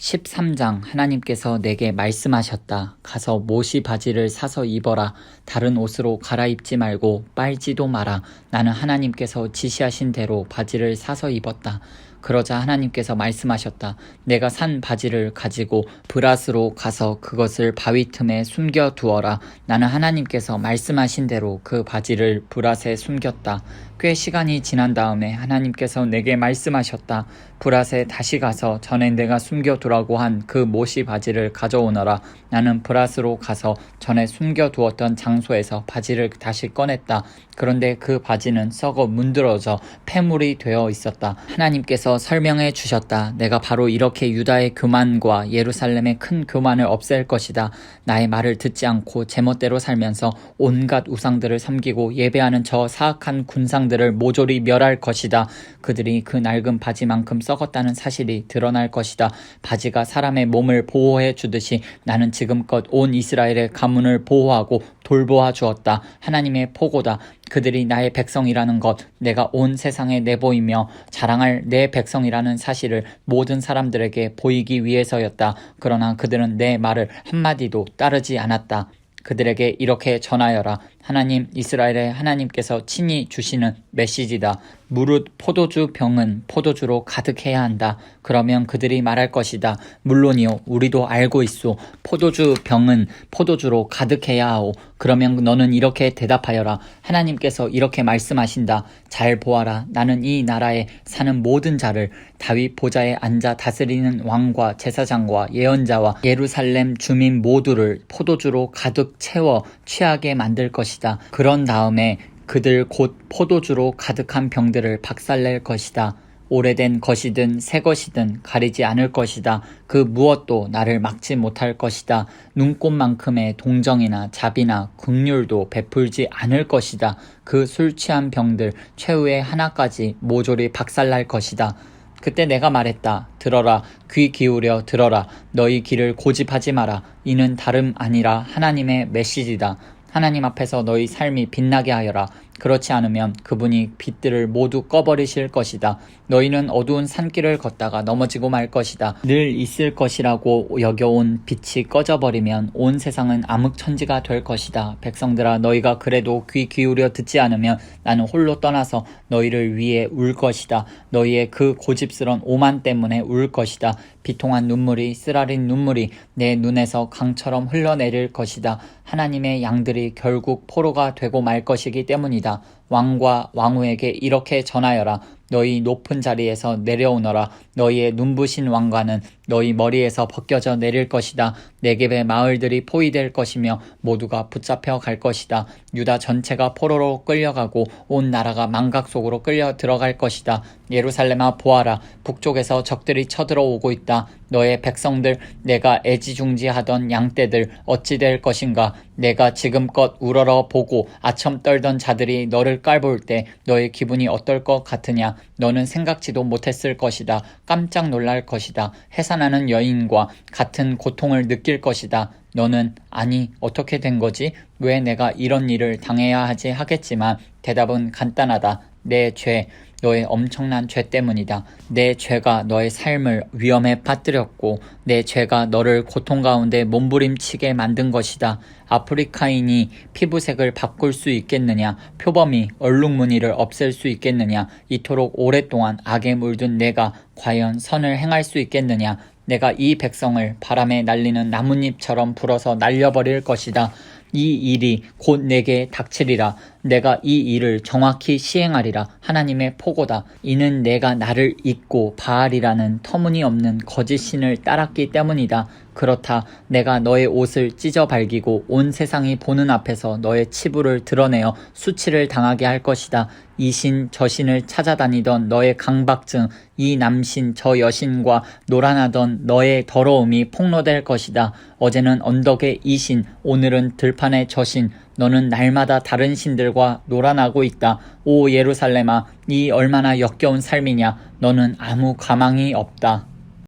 13장 하나님께서 내게 말씀하셨다. 가서 못이 바지를 사서 입어라. 다른 옷으로 갈아입지 말고 빨지도 마라. 나는 하나님께서 지시하신 대로 바지를 사서 입었다. 그러자 하나님께서 말씀하셨다. 내가 산 바지를 가지고 브라스로 가서 그것을 바위 틈에 숨겨 두어라. 나는 하나님께서 말씀하신 대로 그 바지를 브라스에 숨겼다. 꽤 시간이 지난 다음에 하나님께서 내게 말씀하셨다. 브라스에 다시 가서 전에 내가 숨겨두라고 한 그 못이 바지를 가져오너라. 나는 브라스로 가서 전에 숨겨두었던 장소에서 바지를 다시 꺼냈다. 그런데 그 바지는 썩어 문드러져 폐물이 되어 있었다. 하나님께서 설명해 주셨다. 내가 바로 이렇게 유다의 교만과 예루살렘의 큰 교만을 없앨 것이다. 나의 말을 듣지 않고 제멋대로 살면서 온갖 우상들을 섬기고 예배하는 저 사악한 군상들을 모조리 멸할 것이다. 그들이 그 낡은 바지만큼 썩었다는 사실이 드러날 것이다. 바지가 사람의 몸을 보호해 주듯이 나는 지금껏 온 이스라엘의 가문을 보호하고 돌보아 주었다. 하나님의 포고다. 그들이 나의 백성이라는 것, 내가 온 세상에 내보이며 자랑할 내 백성이라는 사실을 모든 사람들에게 보이기 위해서였다. 그러나 그들은 내 말을 한마디도 따르지 않았다. 그들에게 이렇게 전하여라. 하나님, 이스라엘의 하나님께서 친히 주시는 메시지다. 무릇 포도주 병은 포도주로 가득해야 한다. 그러면 그들이 말할 것이다. 물론이요, 우리도 알고 있소. 포도주 병은 포도주로 가득해야 하오. 그러면 너는 이렇게 대답하여라. 하나님께서 이렇게 말씀하신다. 잘 보아라. 나는 이 나라에 사는 모든 자를 다윗 보좌에 앉아 다스리는 왕과 제사장과 예언자와 예루살렘 주민 모두를 포도주로 가득 채워 취하게 만들 것이다. 그런 다음에 그들 곧 포도주로 가득한 병들을 박살낼 것이다. 오래된 것이든 새 것이든 가리지 않을 것이다. 그 무엇도 나를 막지 못할 것이다. 눈꽃만큼의 동정이나 자비나 긍휼도 베풀지 않을 것이다. 그 술 취한 병들 최후의 하나까지 모조리 박살날 것이다. 그때 내가 말했다. 들어라. 귀 기울여 들어라. 너희 귀를 고집하지 마라. 이는 다름 아니라 하나님의 메시지다. 하나님 앞에서 너희 삶이 빛나게 하여라. 그렇지 않으면 그분이 빛들을 모두 꺼버리실 것이다. 너희는 어두운 산길을 걷다가 넘어지고 말 것이다. 늘 있을 것이라고 여겨온 빛이 꺼져버리면 온 세상은 암흑천지가 될 것이다. 백성들아, 너희가 그래도 귀 기울여 듣지 않으면 나는 홀로 떠나서 너희를 위해 울 것이다. 너희의 그 고집스런 오만 때문에 울 것이다. 비통한 눈물이, 쓰라린 눈물이 내 눈에서 강처럼 흘러내릴 것이다. 하나님의 양들이 결국 포로가 되고 말 것이기 때문이다. 왕과 왕후에게 이렇게 전하여라. 너희 높은 자리에서 내려오너라. 너희의 눈부신 왕관은 너희 머리에서 벗겨져 내릴 것이다. 네겝의 마을들이 포위될 것이며 모두가 붙잡혀 갈 것이다. 유다 전체가 포로로 끌려가고 온 나라가 망각 속으로 끌려 들어갈 것이다. 예루살렘아, 보아라. 북쪽에서 적들이 쳐들어오고 있다. 너의 백성들, 내가 애지중지하던 양떼들 어찌 될 것인가. 내가 지금껏 우러러 보고 아첨 떨던 자들이 너를 깔볼 때 너의 기분이 어떨 것 같으냐. 너는 생각지도 못했을 것이다. 깜짝 놀랄 것이다. 해산하는 여인과 같은 고통을 느낄 것이다. 너는 아니, 어떻게 된 거지? 왜 내가 이런 일을 당해야 하지 하겠지만 대답은 간단하다. 내 죄, 너의 엄청난 죄 때문이다. 내 죄가 너의 삶을 위험에 빠뜨렸고 내 죄가 너를 고통 가운데 몸부림치게 만든 것이다. 아프리카인이 피부색을 바꿀 수 있겠느냐? 표범이 얼룩무늬를 없앨 수 있겠느냐? 이토록 오랫동안 악에 물든 내가 과연 선을 행할 수 있겠느냐? 내가 이 백성을 바람에 날리는 나뭇잎처럼 불어서 날려버릴 것이다. 이 일이 곧 내게 닥치리라. 내가 이 일을 정확히 시행하리라. 하나님의 포고다. 이는 내가 나를 잊고 바알이라는 터무니없는 거짓신을 따랐기 때문이다. 그렇다. 내가 너의 옷을 찢어 발기고 온 세상이 보는 앞에서 너의 치부를 드러내어 수치를 당하게 할 것이다. 이 신 저 신을 찾아다니던 너의 강박증, 이 남신 저 여신과 놀아나던 너의 더러움이 폭로될 것이다. 어제는 언덕의 이 신, 오늘은 들판의 저 신, 너는 날마다 다른 신들과 놀아나고 있다. 오 예루살렘아, 이 얼마나 역겨운 삶이냐. 너는 아무 가망이 없다.